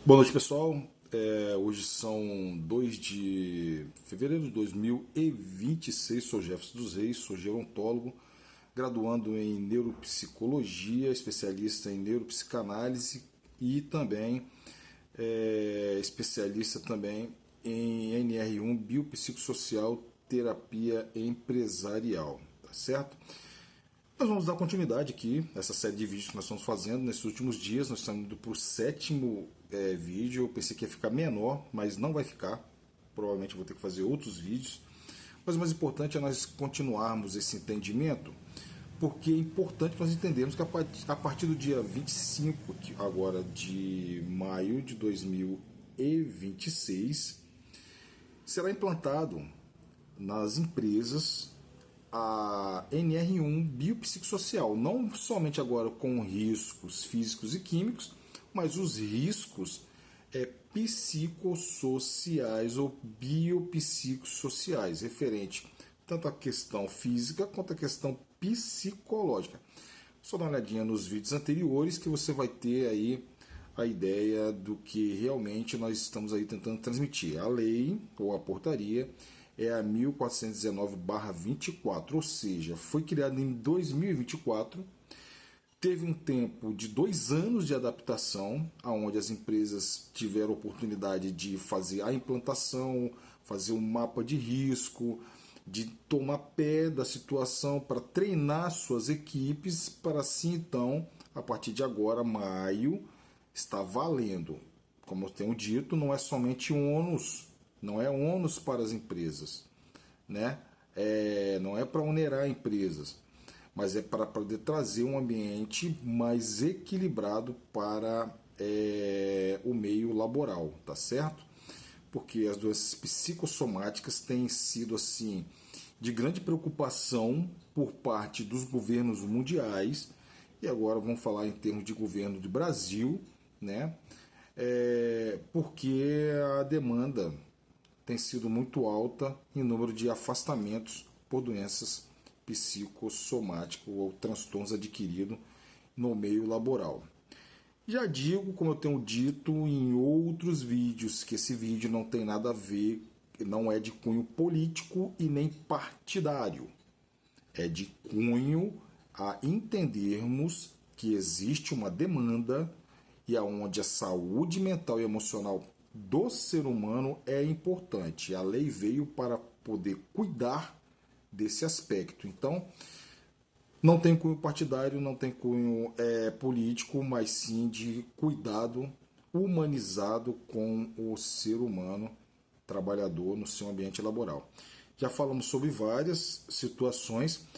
Boa noite, pessoal. Hoje são 2 de fevereiro de 2026. Sou Jefferson dos Reis, sou gerontólogo, graduando em neuropsicologia, especialista em neuropsicanálise e também especialista também em NR1, biopsicossocial, terapia empresarial, tá certo? Nós vamos dar continuidade aqui nessa série de vídeos que nós estamos fazendo nesses últimos dias. Nós estamos indo para o sétimo vídeo. Eu pensei que ia ficar menor, mas não vai ficar. Provavelmente eu vou ter que fazer outros vídeos. Mas o mais importante é nós continuarmos esse entendimento, porque é importante nós entendermos que a partir do dia 25 agora de maio de 2026, será implantado nas empresas a NR1 biopsicossocial, não somente agora com riscos físicos e químicos, mas os riscos psicossociais ou biopsicossociais, referente tanto à questão física quanto à questão psicológica. Só dá uma olhadinha nos vídeos anteriores que você vai ter aí a ideia do que realmente nós estamos aí tentando transmitir. A lei ou a portaria é a 1419/24, ou seja, foi criada em 2024, teve um tempo de 2 anos de adaptação, onde as empresas tiveram oportunidade de fazer a implantação, fazer um mapa de risco, de tomar pé da situação para treinar suas equipes, para assim então, a partir de agora, maio, está valendo. Como eu tenho dito, não é somente um ônus, não é ônus para as empresas, né? Não é para onerar empresas, mas é para poder trazer um ambiente mais equilibrado para o meio laboral, tá certo? Porque as doenças psicossomáticas têm sido assim de grande preocupação por parte dos governos mundiais, e agora vamos falar em termos de governo do Brasil, né? Porque a demanda tem sido muito alta em número de afastamentos por doenças psicossomáticas ou transtornos adquiridos no meio laboral. Já digo, como eu tenho dito em outros vídeos, que esse vídeo não tem nada a ver, não é de cunho político e nem partidário. É de cunho a entendermos que existe uma demanda e aonde a saúde mental e emocional do ser humano é importante. A lei veio para poder cuidar desse aspecto. Então, não tem cunho partidário, não tem cunho político, mas sim de cuidado humanizado com o ser humano trabalhador no seu ambiente laboral. Já falamos sobre várias situações.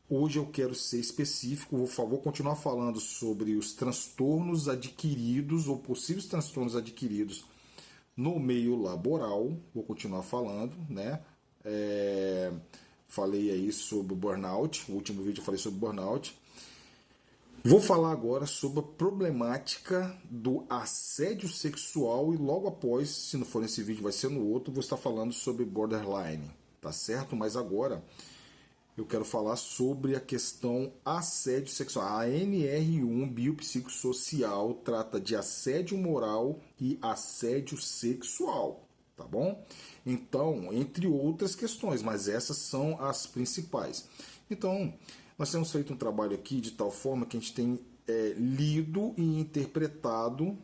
Hoje eu quero ser específico, vou continuar falando sobre os transtornos adquiridos ou possíveis transtornos adquiridos no meio laboral. Vou continuar falando, né? Falei aí sobre burnout, no último vídeo eu falei sobre burnout. Vou falar agora sobre a problemática do assédio sexual e logo após, se não for nesse vídeo vai ser no outro, vou estar falando sobre borderline, tá certo? Mas agora eu quero falar sobre a questão assédio sexual. A NR1 biopsicossocial trata de assédio moral e assédio sexual, tá bom? Então, entre outras questões, mas essas são as principais. Então, nós temos feito um trabalho aqui de tal forma que a gente tem lido e interpretado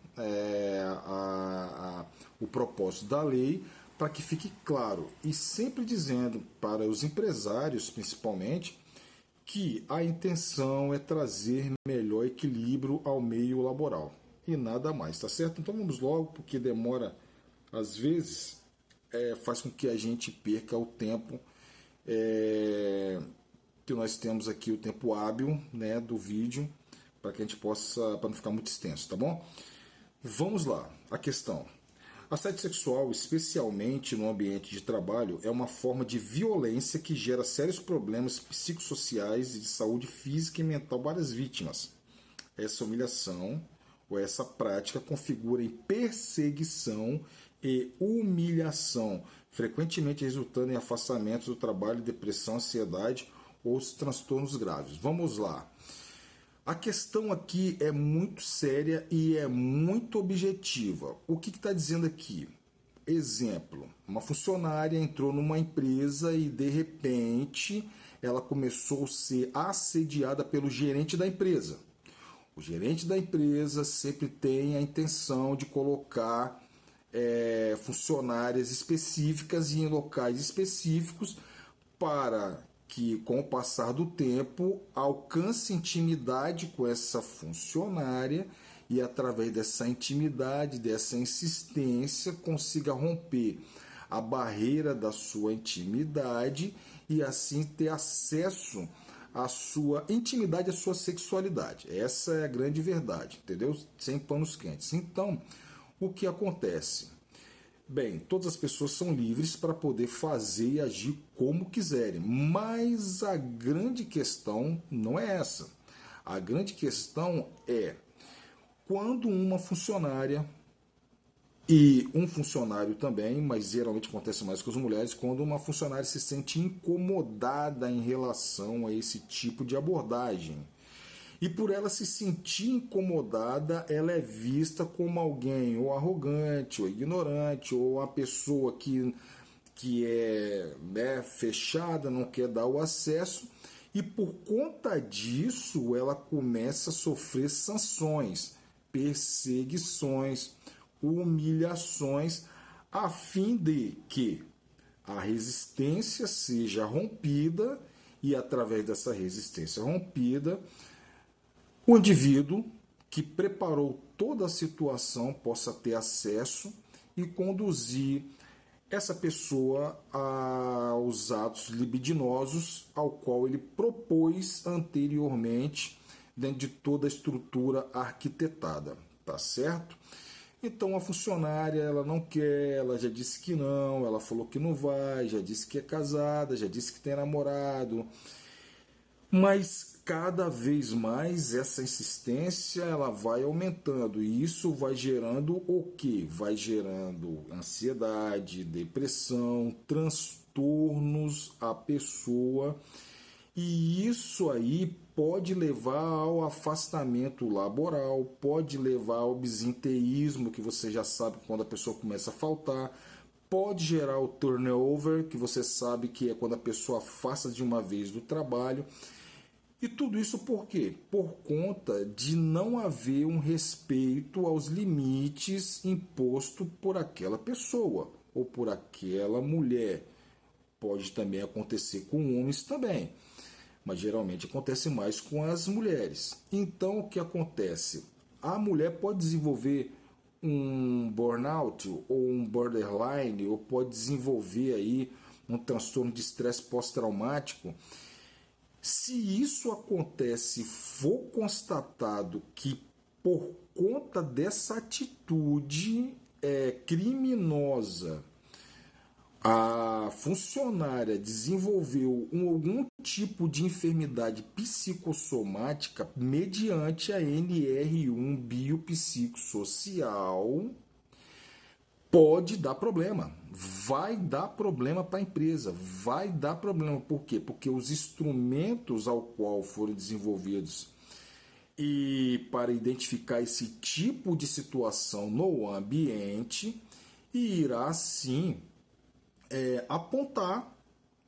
o propósito da lei para que fique claro e sempre dizendo para os empresários, principalmente, que a intenção é trazer melhor equilíbrio ao meio laboral e nada mais, tá certo? Então vamos logo, porque demora às vezes, faz com que a gente perca o tempo que nós temos aqui, o tempo hábil, né, do vídeo, para que a gente possa, para não ficar muito extenso, tá bom? Vamos lá, a questão. Assédio sexual, especialmente no ambiente de trabalho, é uma forma de violência que gera sérios problemas psicossociais e de saúde física e mental para as vítimas. Essa humilhação ou essa prática configura em perseguição e humilhação, frequentemente resultando em afastamentos do trabalho, depressão, ansiedade ou transtornos graves. Vamos lá. A questão aqui é muito séria e é muito objetiva. O que está dizendo aqui? Exemplo, uma funcionária entrou numa empresa e de repente ela começou a ser assediada pelo gerente da empresa. O gerente da empresa sempre tem a intenção de colocar funcionárias específicas e em locais específicos para que, com o passar do tempo, alcance intimidade com essa funcionária e, através dessa intimidade, dessa insistência, consiga romper a barreira da sua intimidade e, assim, ter acesso à sua intimidade, à sua sexualidade. Essa é a grande verdade, entendeu? Sem panos quentes. Então, o que acontece? Bem, todas as pessoas são livres para poder fazer e agir como quiserem, mas a grande questão não é essa. A grande questão é quando uma funcionária e um funcionário também, mas geralmente acontece mais com as mulheres, quando uma funcionária se sente incomodada em relação a esse tipo de abordagem. E por ela se sentir incomodada, ela é vista como alguém ou arrogante, ou ignorante, ou uma pessoa que é, né, fechada, não quer dar o acesso. E por conta disso, ela começa a sofrer sanções, perseguições, humilhações, a fim de que a resistência seja rompida e, através dessa resistência rompida, o indivíduo que preparou toda a situação possa ter acesso e conduzir essa pessoa aos atos libidinosos ao qual ele propôs anteriormente dentro de toda a estrutura arquitetada, tá certo? Então a funcionária, ela não quer, ela já disse que não, ela falou que não vai, já disse que é casada, já disse que tem namorado, mas cada vez mais essa insistência ela vai aumentando e isso vai gerando o quê? Vai gerando ansiedade, depressão, transtornos à pessoa e isso aí pode levar ao afastamento laboral, pode levar ao absenteísmo, que você já sabe quando a pessoa começa a faltar, pode gerar o turnover, que você sabe que é quando a pessoa afasta de uma vez do trabalho. E tudo isso por quê? Por conta de não haver um respeito aos limites imposto por aquela pessoa ou por aquela mulher. Pode também acontecer com homens também, mas geralmente acontece mais com as mulheres. Então o que acontece? A mulher pode desenvolver um burnout ou um borderline ou pode desenvolver aí um transtorno de estresse pós-traumático. Se isso acontece, for constatado que por conta dessa atitude criminosa a funcionária desenvolveu algum tipo de enfermidade psicossomática mediante a NR1 biopsicossocial, pode dar problema, vai dar problema para a empresa, vai dar problema. Por quê? Porque os instrumentos ao qual foram desenvolvidos e para identificar esse tipo de situação no ambiente irá sim apontar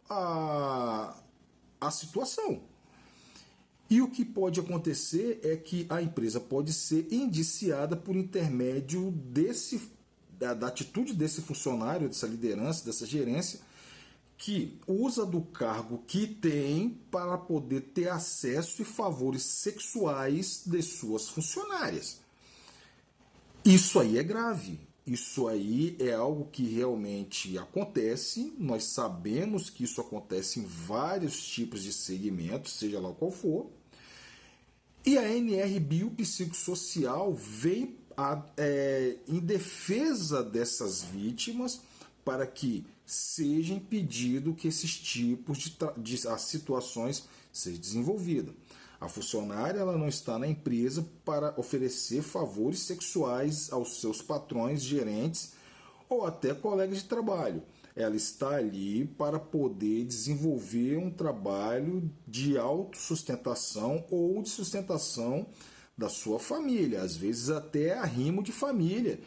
a situação. E o que pode acontecer é que a empresa pode ser indiciada por intermédio da atitude desse funcionário, dessa liderança, dessa gerência, que usa do cargo que tem para poder ter acesso e favores sexuais de suas funcionárias. Isso aí é grave. Isso aí é algo que realmente acontece. Nós sabemos que isso acontece em vários tipos de segmentos, seja lá qual for. E a NR biopsicossocial vem em defesa dessas vítimas para que seja impedido que esses tipos de situações sejam desenvolvidas. A funcionária ela não está na empresa para oferecer favores sexuais aos seus patrões, gerentes ou até colegas de trabalho. Ela está ali para poder desenvolver um trabalho de autossustentação ou de sustentação da sua família, às vezes até arrimo de família.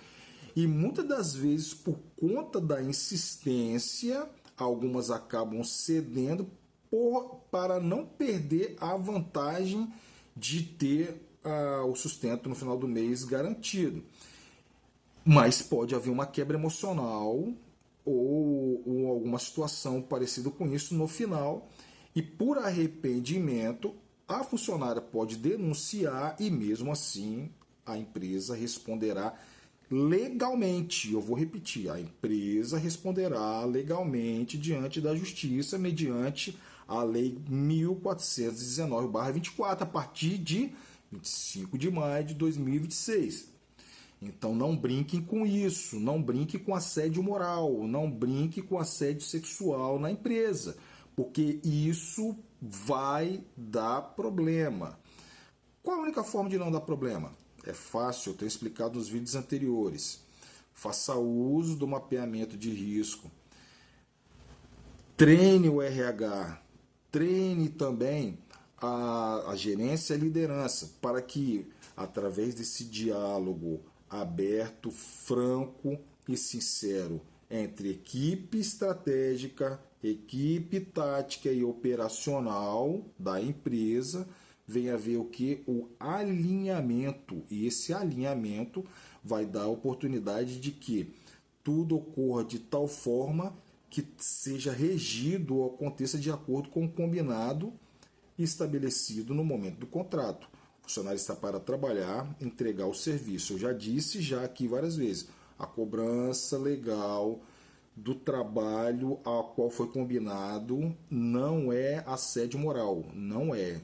E muitas das vezes, por conta da insistência, algumas acabam cedendo para não perder a vantagem de ter o sustento no final do mês garantido. Mas pode haver uma quebra emocional ou alguma situação parecida com isso no final, e por arrependimento a funcionária pode denunciar e mesmo assim a empresa responderá legalmente. Eu vou repetir, a empresa responderá legalmente diante da justiça mediante a lei 1419/24 a partir de 25 de maio de 2026. Então não brinquem com isso, não brinque com assédio moral, não brinque com assédio sexual na empresa, porque isso vai dar problema. Qual a única forma de não dar problema? É fácil, eu tenho explicado nos vídeos anteriores. Faça uso do mapeamento de risco. Treine o RH, treine também a gerência e a liderança, para que, através desse diálogo aberto, franco e sincero entre equipe estratégica, equipe tática e operacional da empresa, venha haver o que? O alinhamento. E esse alinhamento vai dar a oportunidade de que tudo ocorra de tal forma que seja regido ou aconteça de acordo com o combinado e estabelecido no momento do contrato. O funcionário está para trabalhar, entregar o serviço. Eu já disse aqui várias vezes, a cobrança legal do trabalho a qual foi combinado não é assédio moral, não é.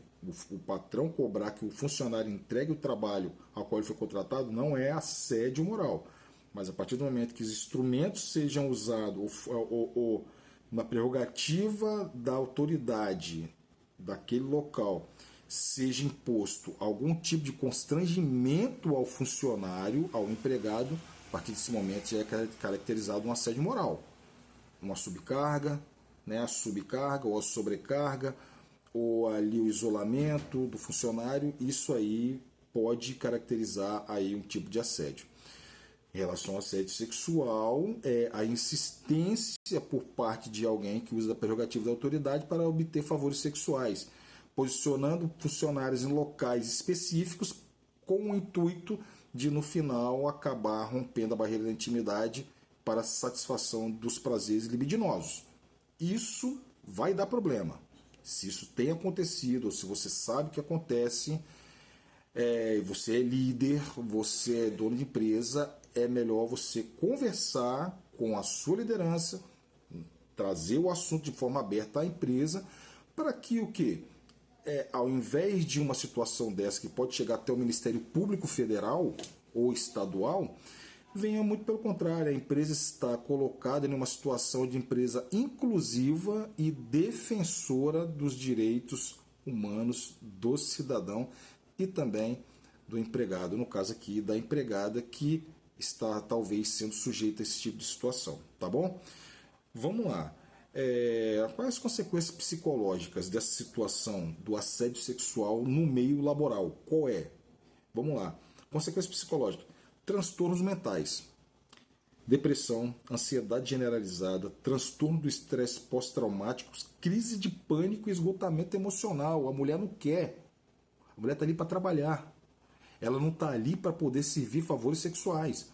O patrão cobrar que o funcionário entregue o trabalho ao qual ele foi contratado não é assédio moral. Mas a partir do momento que os instrumentos sejam usados ou na prerrogativa da autoridade daquele local seja imposto algum tipo de constrangimento ao funcionário, ao empregado, a partir desse momento já é caracterizado um assédio moral. Uma subcarga, né, a subcarga ou a sobrecarga, ou ali o isolamento do funcionário, isso aí pode caracterizar aí um tipo de assédio. Em relação ao assédio sexual, é a insistência por parte de alguém que usa a prerrogativa da autoridade para obter favores sexuais, posicionando funcionários em locais específicos com o intuito de, no final, acabar rompendo a barreira da intimidade para a satisfação dos prazeres libidinosos. Isso vai dar problema. Se isso tem acontecido, ou se você sabe que acontece, você é líder, você é dono de empresa, é melhor você conversar com a sua liderança, trazer o assunto de forma aberta à empresa, para que o quê? Ao invés de uma situação dessa que pode chegar até o Ministério Público Federal ou estadual, venha muito pelo contrário, a empresa está colocada em uma situação de empresa inclusiva e defensora dos direitos humanos do cidadão e também do empregado, no caso aqui da empregada que está talvez sendo sujeita a esse tipo de situação, tá bom? Vamos lá. Quais as consequências psicológicas dessa situação do assédio sexual no meio laboral? Qual é? Vamos lá. Consequências psicológicas. Transtornos mentais. Depressão, ansiedade generalizada, transtorno do estresse pós-traumático, crise de pânico e esgotamento emocional. A mulher não quer. A mulher está ali para trabalhar. Ela não está ali para poder servir favores sexuais.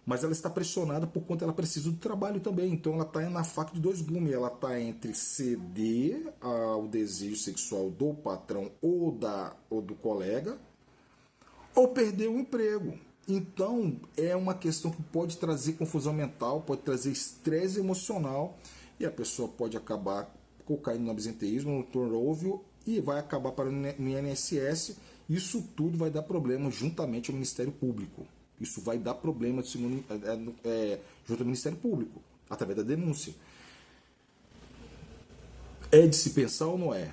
Mas ela está pressionada por conta ela precisa do trabalho também. Então ela está na faca de dois gumes. Ela está entre ceder ao desejo sexual do patrão ou do colega, ou perder o emprego. Então é uma questão que pode trazer confusão mental, pode trazer estresse emocional, e a pessoa pode acabar caindo no absenteísmo, no turnover, e vai acabar para no INSS. Isso tudo vai dar problema juntamente ao Ministério Público. Isso vai dar problema junto ao Ministério Público, através da denúncia. É de se pensar ou não é?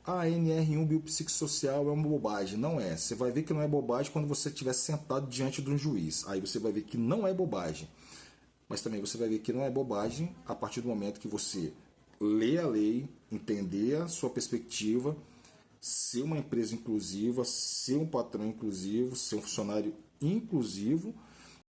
A NR1 biopsicossocial é uma bobagem. Não é. Você vai ver que não é bobagem quando você estiver sentado diante de um juiz. Aí você vai ver que não é bobagem. mas também você vai ver que não é bobagem a partir do momento que você lê a lei, entender a sua perspectiva, ser uma empresa inclusiva, ser um patrão inclusivo, ser um funcionário inclusivo